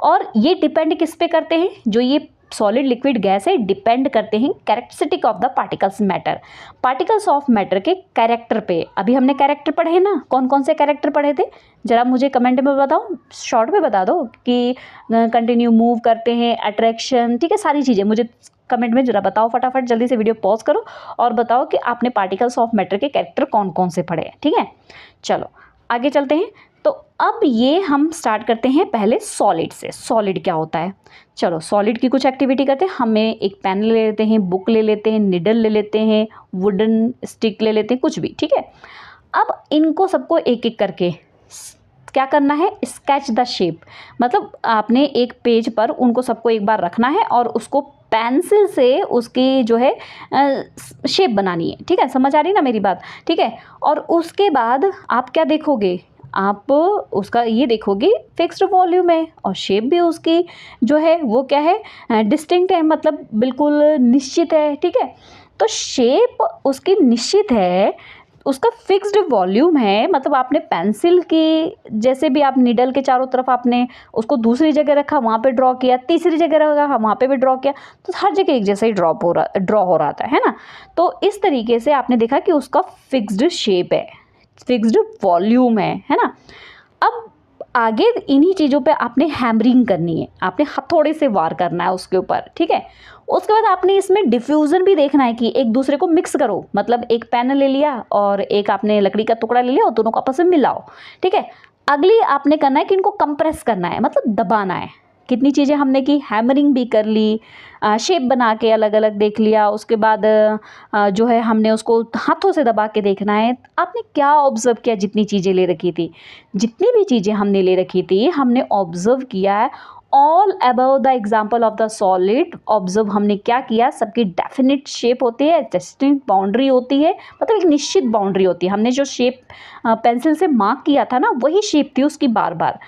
और ये डिपेंड किस पे करते हैं, जो ये सॉलिड, लिक्विड, गैस है, डिपेंड करते हैं characteristic of the particles matter, particles of matter के कैरेक्टर पे। अभी हमने कैरेक्टर पढ़े ना, कौन कौन से कैरेक्टर पढ़े थे, जरा मुझे कमेंट में बताओ, शॉर्ट में बता दो कि कंटिन्यू मूव करते हैं, अट्रैक्शन, ठीक है, सारी चीज़ें मुझे कमेंट में जरा बताओ, फटाफट जल्दी से वीडियो पॉज करो और बताओ कि आपने पार्टिकल्स ऑफ मैटर के कैरेक्टर कौन कौन से पढ़े हैं। ठीक है, चलो आगे चलते हैं। तो अब ये हम स्टार्ट करते हैं पहले सॉलिड से। सॉलिड क्या होता है, चलो सॉलिड की कुछ एक्टिविटी करते हैं। हमें एक पेन ले लेते हैं, बुक ले लेते हैं, निडल ले लेते हैं, वुडन स्टिक ले लेते हैं, कुछ भी, ठीक है। अब इनको सबको एक एक करके क्या करना है, स्केच द शेप, मतलब आपने एक पेज पर उनको सबको एक बार रखना है और उसको पेंसिल से उसकी जो है शेप बनानी है। ठीक है, समझ आ रही ना मेरी बात, ठीक है। और उसके बाद आप क्या देखोगे, आप उसका ये देखोगे फिक्स्ड वॉल्यूम है और शेप भी उसकी जो है वो क्या है, डिस्टिंक्ट है, मतलब बिल्कुल निश्चित है। ठीक है, तो शेप उसकी निश्चित है, उसका फिक्स्ड वॉल्यूम है, मतलब आपने पेंसिल की जैसे भी आप निडल के चारों तरफ आपने उसको दूसरी जगह रखा, वहाँ पे ड्रॉ किया, तीसरी जगह रखा, वहाँ पे भी ड्रॉ किया, तो हर जगह एक जैसा ही ड्रॉ हो रहा था, है ना। तो इस तरीके से आपने देखा कि उसका फिक्स्ड शेप है, फिक्स्ड वॉल्यूम है ना। अब आगे इन्हीं चीज़ों पे आपने हैमरिंग करनी है, आपने हथौड़े से वार करना है उसके ऊपर। ठीक है, उसके बाद आपने इसमें डिफ्यूज़न भी देखना है कि एक दूसरे को मिक्स करो, मतलब एक पेन ले लिया और एक आपने लकड़ी का टुकड़ा ले लिया और दोनों को आपस में मिलाओ। ठीक है, अगली आपने करना है कि इनको कंप्रेस करना है, मतलब दबाना है। कितनी चीज़ें हमने की, हैमरिंग भी कर ली, शेप बना के अलग अलग देख लिया, उसके बाद जो है हमने उसको हाथों से दबा के देखना है। आपने क्या ऑब्जर्व किया, जितनी चीज़ें ले रखी थी, जितनी भी चीज़ें हमने ले रखी थी हमने ऑब्जर्व किया है। All about the example of the solid, observe हमने क्या किया, सबकी डेफिनेट शेप होती है, डिस्टिंक्ट बाउंड्री होती है, मतलब एक निश्चित बाउंड्री होती है। हमने जो शेप पेंसिल से मार्क किया था ना, वही शेप थी उसकी बार बार।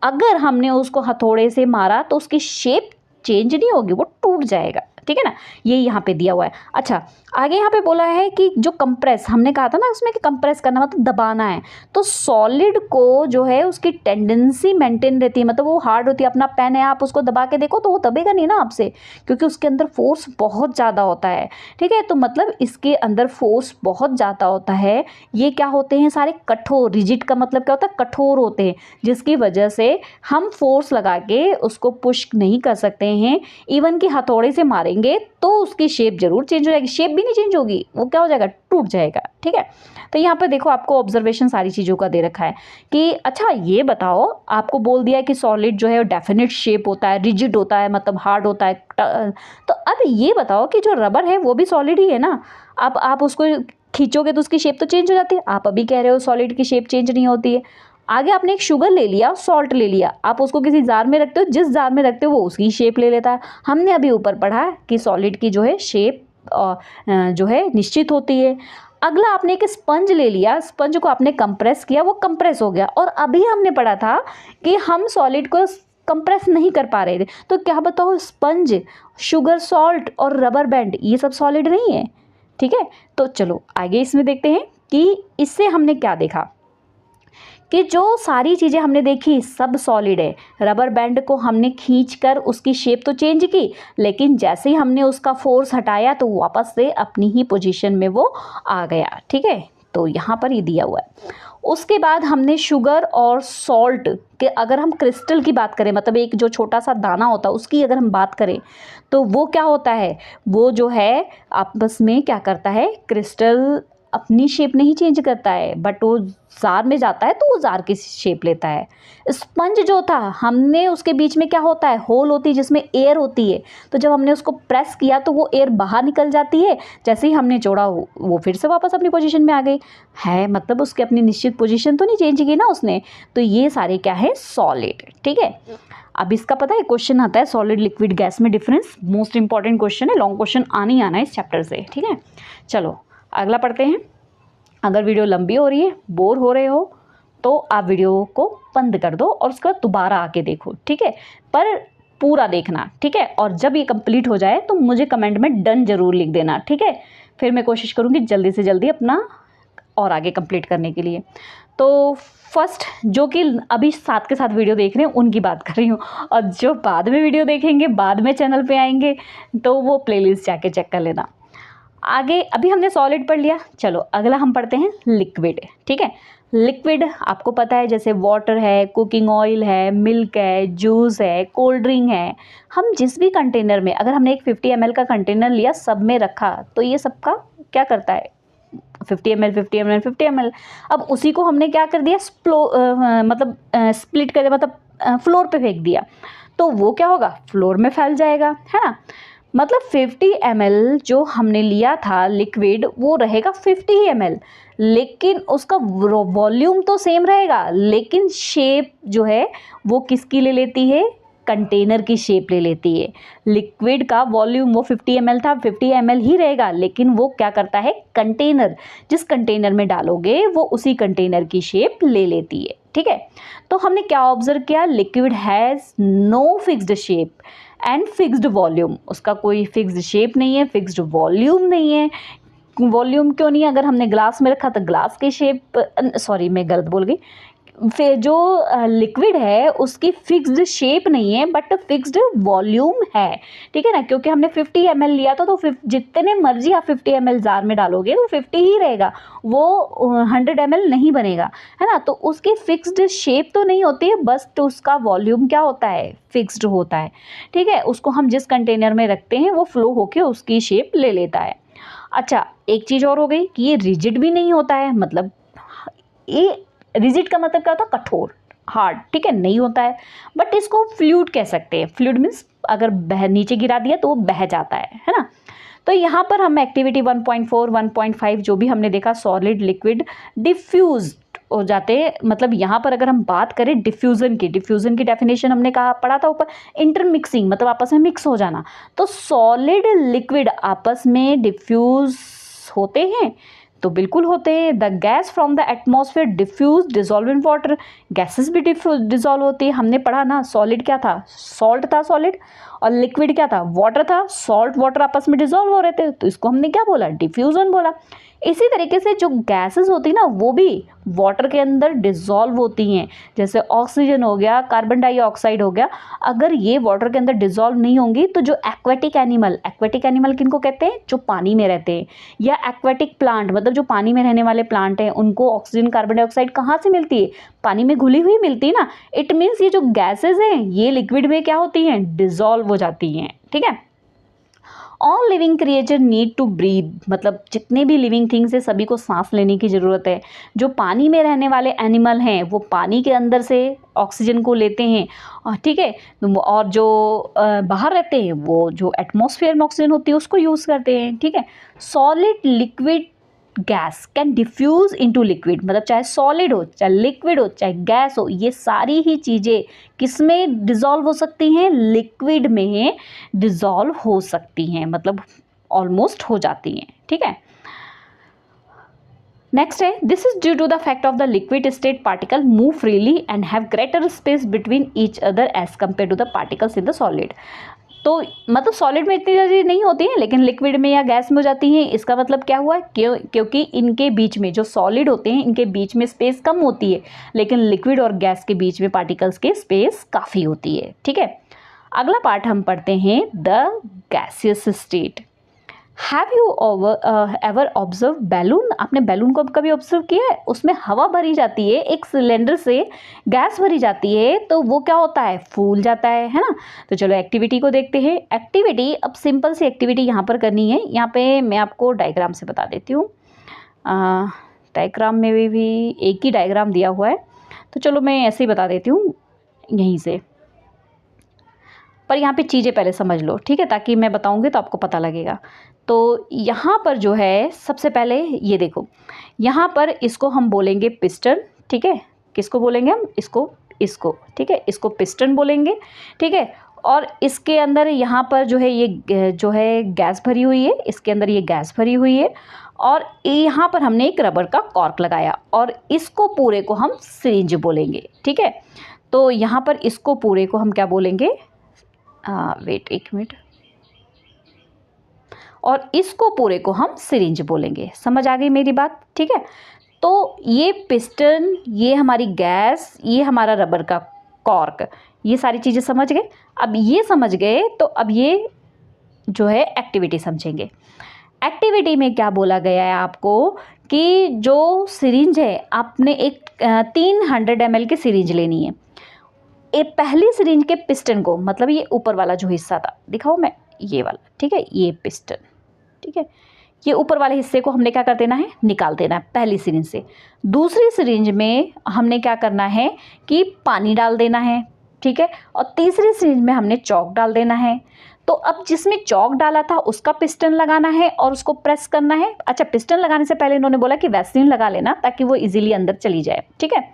अगर हमने उसको हथौड़े से मारा तो उसकी शेप चेंज नहीं होगी, वो टूट जाएगा। ठीक है ना, ये यहाँ पे दिया हुआ है। अच्छा, आगे यहाँ पे बोला है कि जो कंप्रेस, हमने कहा था ना उसमें कि कंप्रेस करना मतलब दबाना है, तो सॉलिड को जो है उसकी टेंडेंसी मेंटेन रहती है, मतलब वो हार्ड होती है। अपना पेन है, आप उसको दबा के देखो तो वो दबेगा नहीं ना आपसे, क्योंकि उसके अंदर फोर्स बहुत ज़्यादा होता है। ठीक है, तो मतलब इसके अंदर फोर्स बहुत ज़्यादा होता है। ये क्या होते हैं सारे कठोर, रिजिड का मतलब क्या होता है, कठोर होते हैं, जिसकी वजह से हम फोर्स लगा के उसको पुश नहीं कर सकते हैं। इवन कि हथौड़े से मारेंगे तो उसकी शेप जरूर चेंज हो जाएगी, शेप भी नहीं चेंज होगी, वो क्या हो जाएगा, टूट जाएगा। ठीक है, तो यहाँ पर देखो आपको ऑब्जर्वेशन सारी चीज़ों का दे रखा है कि अच्छा ये बताओ, आपको बोल दिया है कि सॉलिड जो है डेफिनेट शेप होता है, रिजिड होता है मतलब हार्ड होता है। तो अब ये बताओ कि जो रबर है वो भी सॉलिड ही है ना। अब आप उसको खींचोगे तो उसकी शेप तो चेंज हो जाती है। आप अभी कह रहे हो सॉलिड की शेप चेंज नहीं होती है। आगे आपने एक शुगर ले लिया, सॉल्ट ले लिया, आप उसको किसी जार में रखते हो, जिस जार में रखते हो वो उसकी शेप ले लेता है। हमने अभी ऊपर पढ़ा कि सॉलिड की जो है शेप जो है निश्चित होती है। अगला आपने एक स्पंज ले लिया, स्पंज को आपने कंप्रेस किया, वो कंप्रेस हो गया। और अभी हमने पढ़ा था कि हम सॉलिड को कंप्रेस नहीं कर पा रहे थे, तो क्या बताओ, स्पंज, शुगर, सॉल्ट और रबर बैंड ये सब सॉलिड नहीं है। ठीक है, तो चलो आगे इसमें देखते हैं कि इससे हमने क्या देखा कि जो सारी चीज़ें हमने देखी सब सॉलिड है। रबर बैंड को हमने खींचकर उसकी शेप तो चेंज की, लेकिन जैसे ही हमने उसका फोर्स हटाया तो वापस से अपनी ही पोजीशन में वो आ गया। ठीक है, तो यहाँ पर ये दिया हुआ है। उसके बाद हमने शुगर और सॉल्ट के, अगर हम क्रिस्टल की बात करें, मतलब एक जो छोटा सा दाना होता है उसकी अगर हम बात करें, तो वो क्या होता है, वो जो है आपस में क्या करता है, क्रिस्टल अपनी शेप नहीं चेंज करता है, बट वो जार में जाता है तो वो जार की शेप लेता है। स्पंज जो था, हमने उसके बीच में क्या होता है, होल होती है जिसमें एयर होती है, तो जब हमने उसको प्रेस किया तो वो एयर बाहर निकल जाती है, जैसे ही हमने जोड़ा वो फिर से वापस अपनी पोजीशन में आ गई है, मतलब उसकी अपनी निश्चित पोजीशन तो नहीं चेंज की ना उसने। तो ये सारे क्या है, सॉलिड। ठीक है, अब इसका पता है क्वेश्चन आता है सॉलिड लिक्विड गैस में डिफरेंस, मोस्ट इंपॉर्टेंट क्वेश्चन है, लॉन्ग क्वेश्चन आना ही आना है इस चैप्टर से। ठीक है, चलो अगला पढ़ते हैं। अगर वीडियो लंबी हो रही है, बोर हो रहे हो, तो आप वीडियो को बंद कर दो और उसके बाद दोबारा आके देखो। ठीक है, पर पूरा देखना। ठीक है, और जब ये कंप्लीट हो जाए तो मुझे कमेंट में डन जरूर लिख देना। ठीक है, फिर मैं कोशिश करूँगी जल्दी से जल्दी अपना और आगे कंप्लीट करने के लिए। तो फर्स्ट जो कि अभी साथ के साथ वीडियो देख रहे हैं उनकी बात कर रही हूँ, और जो बाद में वीडियो देखेंगे, बाद में चैनल पे आएंगे, तो वो प्लेलिस्ट जाके चेक कर लेना। आगे अभी हमने सॉलिड पढ़ लिया, चलो अगला हम पढ़ते हैं लिक्विड। ठीक है, लिक्विड आपको पता है जैसे वाटर है, कुकिंग ऑयल है, मिल्क है, जूस है, कोल्ड ड्रिंक है। हम जिस भी कंटेनर में, अगर हमने एक 50 ml का कंटेनर लिया, सब में रखा, तो ये सबका क्या करता है, 50 ml 50 ml 50 ml। अब उसी को हमने क्या कर दिया, मतलब स्प्लिट कर दिया, मतलब फ्लोर पे फेंक दिया, तो वो क्या होगा, फ्लोर में फैल जाएगा, है ना। मतलब 50 ml जो हमने लिया था लिक्विड, वो रहेगा 50 ml, लेकिन उसका वॉल्यूम तो सेम रहेगा, लेकिन शेप जो है वो किसकी ले लेती है, कंटेनर की शेप ले लेती है। लिक्विड का वॉल्यूम वो 50 ml था, 50 ml ही रहेगा, लेकिन वो क्या करता है, कंटेनर, जिस कंटेनर में डालोगे वो उसी कंटेनर की शेप ले लेती है। ठीक है, तो हमने क्या ऑब्जर्व किया, liquid has no fixed shape and fixed volume. उसका कोई फिक्स्ड शेप नहीं है, फिक्स्ड वॉल्यूम नहीं है। वॉल्यूम क्यों नहीं है, अगर हमने ग्लास में रखा तो ग्लास की शेप, सॉरी मैं गलत बोल गई, फिर जो लिक्विड है उसकी फिक्स्ड शेप नहीं है, बट फिक्स्ड वॉल्यूम है। ठीक है ना, क्योंकि हमने 50 ml लिया था, तो जितने मर्जी आप 50 ml जार में डालोगे वो 50 ही रहेगा, वो 100 ml नहीं बनेगा, है ना। तो उसकी फिक्स्ड शेप तो नहीं होती है, बस तो उसका वॉल्यूम क्या होता है, फिक्स्ड होता है। ठीक है, उसको हम जिस कंटेनर में रखते हैं वो फ्लो होके उसकी शेप ले लेता है। अच्छा, एक चीज़ और हो गई कि ये रिजिड भी नहीं होता है, मतलब ये रिजिड का मतलब क्या होता है, कठोर, हार्ड। ठीक है, नहीं होता है, बट इसको फ्लूइड कह सकते हैं। फ्लूइड मीन्स अगर नीचे गिरा दिया तो वो बह जाता है ना। तो यहाँ पर हम एक्टिविटी 1.4 1.5 जो भी हमने देखा, सॉलिड लिक्विड डिफ्यूज हो जाते हैं। मतलब यहाँ पर अगर हम बात करें डिफ्यूज़न की डेफिनेशन हमने कहा पढ़ा था ऊपर, इंटरमिक्सिंग मतलब आपस में मिक्स हो जाना। तो सॉलिड लिक्विड आपस में डिफ्यूज होते हैं, तो बिल्कुल होते हैं। The gas from the atmosphere diffuse dissolve in water, gases भी डिजॉल्व होती है। हमने पढ़ा ना, सॉलिड क्या था, सॉल्ट था सॉलिड, और लिक्विड क्या था, वाटर था। सॉल्ट वाटर आपस में डिजॉल्व हो रहे थे, तो इसको हमने क्या बोला, डिफ्यूजन बोला। इसी तरीके से जो गैसेस होती ना वो भी वाटर के अंदर डिजॉल्व होती हैं, जैसे ऑक्सीजन हो गया, कार्बन डाइऑक्साइड हो गया। अगर ये वाटर के अंदर डिजॉल्व नहीं होंगी तो जो एक्वेटिक एनिमल किनको कहते हैं, जो पानी में रहते हैं, या एक्वेटिक प्लांट मतलब जो पानी में रहने वाले प्लांट हैं, उनको ऑक्सीजन कार्बन डाइऑक्साइड कहाँ से मिलती है, पानी में घुली हुई मिलती है ना। इट मीन्स ये जो गैसेज हैं ये लिक्विड में क्या होती हैं, डिजॉल्व हो जाती हैं। ठीक है। All living creature need to breathe, मतलब जितने भी लिविंग थिंग्स है सभी को सांस लेने की ज़रूरत है। जो पानी में रहने वाले एनिमल हैं वो पानी के अंदर से ऑक्सीजन को लेते हैं, और ठीक है, और जो बाहर रहते हैं वो जो एटमॉस्फेयर में ऑक्सीजन होती है उसको यूज़ करते हैं। ठीक है। Solid liquid gas can diffuse into liquid, मतलब चाहे सॉलिड हो, चाहे लिक्विड हो, चाहे गैस हो, ये सारी ही चीज़ें किस में डिज़ोल्व हो सकती हैं, लिक्विड में डिज़ोल्व हो सकती हैं, मतलब ऑलमोस्ट हो जाती हैं। ठीक है। नेक्स्ट है, this is due to the fact of the liquid state particle move freely and have greater space between each other as compare to the particles in the solid. तो मतलब सॉलिड में इतनी जल्दी नहीं होती हैं लेकिन लिक्विड में या गैस में हो जाती हैं। इसका मतलब क्या हुआ, क्योंकि इनके बीच में जो सॉलिड होते हैं इनके बीच में स्पेस कम होती है, लेकिन लिक्विड और गैस के बीच में पार्टिकल्स के स्पेस काफ़ी होती है। ठीक है। अगला पार्ट हम पढ़ते हैं the gaseous state. Have you ever observe balloon, आपने बैलून को कभी ऑब्जर्व किया है, उसमें हवा भरी जाती है, एक सिलेंडर से गैस भरी जाती है तो वो क्या होता है, फूल जाता है ना। तो चलो एक्टिविटी को देखते हैं। एक्टिविटी, अब सिंपल सी एक्टिविटी यहाँ पर करनी है। यहाँ पे मैं आपको डायग्राम से बता देती हूँ। डायग्राम में भी एक ही डायग्राम दिया हुआ है, तो चलो मैं ऐसे ही बता देती हूँ यहीं से, पर यहाँ पे चीज़ें पहले समझ लो, ठीक है, ताकि मैं बताऊँगी तो आपको पता लगेगा। तो यहाँ पर जो है सबसे पहले ये देखो, यहाँ पर इसको हम बोलेंगे पिस्टन। ठीक है। किसको बोलेंगे हम, इसको ठीक है, इसको पिस्टन बोलेंगे। ठीक है। और इसके अंदर यहाँ पर जो है ये जो है गैस भरी हुई है, इसके अंदर ये गैस भरी हुई है, और यहाँ पर हमने एक रबर का कॉर्क लगाया और इसको पूरे को हम सिरिंज बोलेंगे। ठीक है। तो यहाँ पर इसको पूरे को हम क्या बोलेंगे, वेट एक मिनट, और इसको पूरे को हम सिरिंज बोलेंगे। समझ आ गई मेरी बात। ठीक है। तो ये पिस्टन, ये हमारी गैस, ये हमारा रबर का कॉर्क, ये सारी चीज़ें समझ गए। अब ये समझ गए तो अब ये जो है एक्टिविटी समझेंगे। एक्टिविटी में क्या बोला गया है आपको कि जो सिरिंज है आपने एक 300 ml की सिरिंज लेनी है। एक पहली सिरिंज के पिस्टन को, मतलब ये ऊपर वाला जो हिस्सा था, दिखाओ मैं, ये वाला, ठीक है, ये पिस्टन, ठीक है, ये ऊपर वाले हिस्से को हमने क्या कर देना है, निकाल देना है पहली सिरिंज से। दूसरी सिरिंज में हमने क्या करना है कि पानी डाल देना है। ठीक है। और तीसरी सिरिंज में हमने चॉक डाल देना है। तो अब जिसमें चॉक डाला था उसका पिस्टन लगाना है और उसको प्रेस करना है। अच्छा, पिस्टन लगाने से पहले इन्होंने बोला कि वैसलीन लगा लेना ताकि वो इजीली अंदर चली जाए। ठीक है।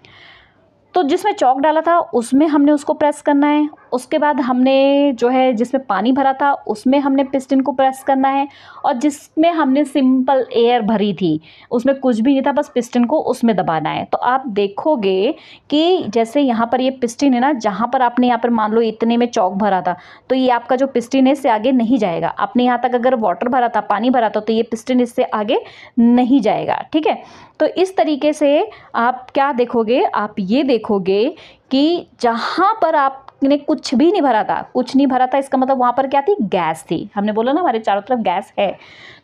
तो जिसमें चॉक डाला था उसमें हमने उसको प्रेस करना है। उसके बाद हमने जो है जिसमें पानी भरा था उसमें हमने पिस्टन को प्रेस करना है, और जिसमें हमने सिंपल एयर भरी थी उसमें कुछ भी नहीं था, बस पिस्टन को उसमें दबाना है। तो आप देखोगे कि जैसे यहाँ पर ये पिस्टन है ना, जहाँ पर आपने यहाँ पर मान लो इतने में चॉक भरा था तो ये आपका जो पिस्टन है इससे आगे नहीं जाएगा। आपने यहाँ तक अगर वाटर भरा था, पानी भरा था, तो ये पिस्टन इससे आगे नहीं जाएगा। ठीक है। तो इस तरीके से आप क्या देखोगे, आप ये देखोगे कि जहाँ पर आपने कुछ भी नहीं भरा था, कुछ नहीं भरा था, इसका मतलब वहाँ पर क्या थी, गैस थी। हमने बोला ना हमारे चारों तरफ गैस है,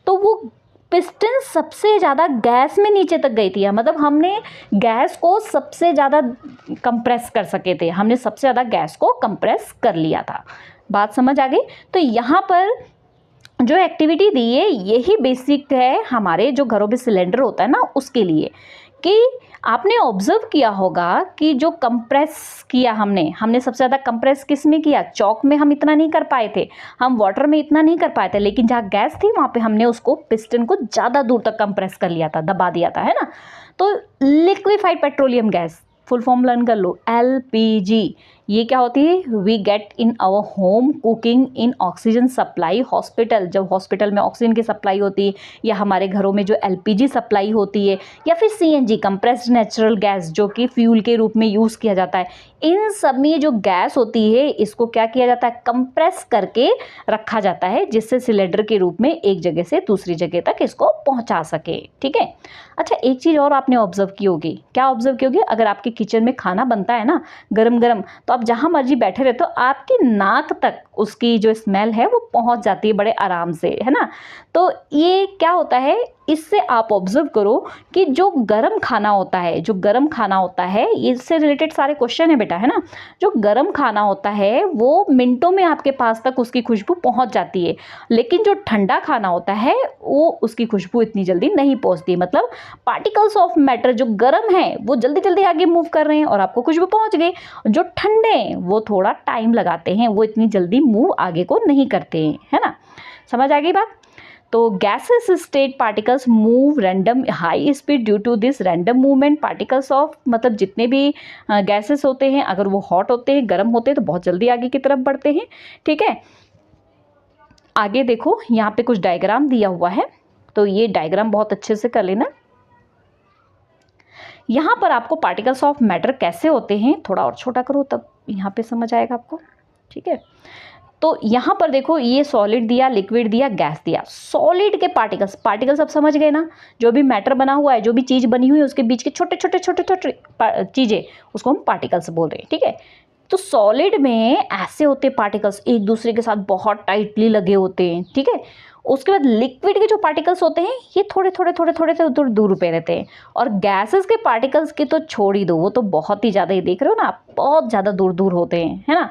तो वो पिस्टन सबसे ज़्यादा गैस में नीचे तक गई थी। मतलब हमने गैस को सबसे ज़्यादा कंप्रेस कर सके थे, हमने सबसे ज़्यादा गैस को कंप्रेस कर लिया था। बात समझ आ गई। तो यहाँ पर जो एक्टिविटी दी है यही बेसिक है हमारे जो घरों में सिलेंडर होता है ना उसके लिए, कि आपने ऑब्जर्व किया होगा कि जो कंप्रेस किया हमने सबसे ज़्यादा कंप्रेस किस में किया, चॉक में हम इतना नहीं कर पाए थे, हम वाटर में इतना नहीं कर पाए थे, लेकिन जहाँ गैस थी वहाँ पे हमने उसको पिस्टन को ज़्यादा दूर तक कंप्रेस कर लिया था, दबा दिया था, है ना। तो liquefied petroleum gas, full form learn कर लो, LPG, ये क्या होती है, we get in our home cooking in oxygen supply hospital, जब हॉस्पिटल में ऑक्सीजन की सप्लाई होती है, या हमारे घरों में जो एलपीजी सप्लाई होती है, या फिर सीएनजी कंप्रेस्ड नेचुरल गैस जो कि फ्यूल के रूप में यूज़ किया जाता है, इन सब में जो गैस होती है इसको क्या किया जाता है, कंप्रेस करके रखा जाता है, जिससे सिलेंडर के रूप में एक जगह से दूसरी जगह तक इसको पहुंचा सके। ठीक है। अच्छा, एक चीज़ और आपने ऑब्जर्व की होगी, क्या ऑब्जर्व की होगी, अगर आपके किचन में खाना बनता है ना गरम गरम, तो आप जहाँ मर्जी बैठे रहते हो, आपकी नाक तक उसकी जो स्मेल है वो पहुंच जाती है बड़े आराम से, है ना। तो ये क्या होता है, इससे आप ऑब्जर्व करो कि जो गरम खाना होता है, जो गरम खाना होता है, इससे रिलेटेड सारे क्वेश्चन है बेटा, है ना। जो गरम खाना होता है वो मिनटों में आपके पास तक उसकी खुशबू पहुंच जाती है, लेकिन जो ठंडा खाना होता है वो उसकी खुशबू इतनी जल्दी नहीं पहुंचती। मतलब पार्टिकल्स ऑफ मैटर जो गर्म है वो जल्दी जल्दी आगे मूव कर रहे हैं और आपको खुशबू पहुंच गई, जो ठंडे हैं वो थोड़ा टाइम लगाते हैं, वो इतनी जल्दी मूव आगे को नहीं करते हैं, है ना। समझ आ गई बात। तो gases state particles move random high speed due to this random movement particles of, मतलब जितने भी गैसेस होते हैं अगर वो हॉट होते हैं, गर्म होते हैं, तो बहुत जल्दी आगे की तरफ बढ़ते हैं। ठीक है, आगे देखो यहाँ पे कुछ डायग्राम दिया हुआ है, तो ये डायग्राम बहुत अच्छे से कर लेना। यहाँ पर आपको पार्टिकल्स ऑफ मैटर कैसे होते हैं, थोड़ा और छोटा करो तब यहाँ पे समझ आएगा आपको। ठीक है, तो यहाँ पर देखो ये सॉलिड दिया, लिक्विड दिया, गैस दिया। सॉलिड के पार्टिकल्स, पार्टिकल्स आप समझ गए ना, जो भी मैटर बना हुआ है, जो भी चीज़ बनी हुई है उसके बीच के छोटे छोटे छोटे छोटे चीज़ें, उसको हम पार्टिकल्स बोल रहे हैं। ठीक है, तो सॉलिड में ऐसे होते हैं पार्टिकल्स, एक दूसरे के साथ बहुत टाइटली लगे होते हैं। ठीक है, उसके बाद लिक्विड के जो पार्टिकल्स होते हैं ये थोड़े थोड़े थोड़े थोड़े से दूर दूर पे रहते हैं, और गैसेस के पार्टिकल्स की तो छोड़ ही दो, वो तो बहुत ही ज़्यादा, ये देख रहे हो ना आप, बहुत ज़्यादा दूर दूर होते हैं, है ना।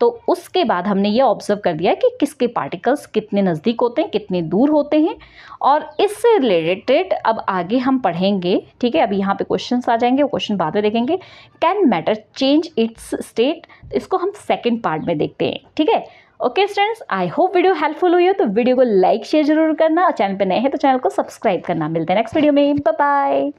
तो उसके बाद हमने ये ऑब्जर्व कर दिया कि किसके पार्टिकल्स कितने नज़दीक होते हैं, कितने दूर होते हैं, और इससे रिलेटेड अब आगे हम पढ़ेंगे। ठीक है, अभी यहाँ पे क्वेश्चंस आ जाएंगे, वो क्वेश्चन बाद में देखेंगे। Can matter change it's state, इसको हम सेकेंड पार्ट में देखते हैं। ठीक है, okay students, I hope video helpful हुई हो, तो वीडियो को लाइक शेयर जरूर करना, और चैनल पे नए हैं तो चैनल को सब्सक्राइब करना। मिलते हैं नेक्स्ट वीडियो में, बाय बाय।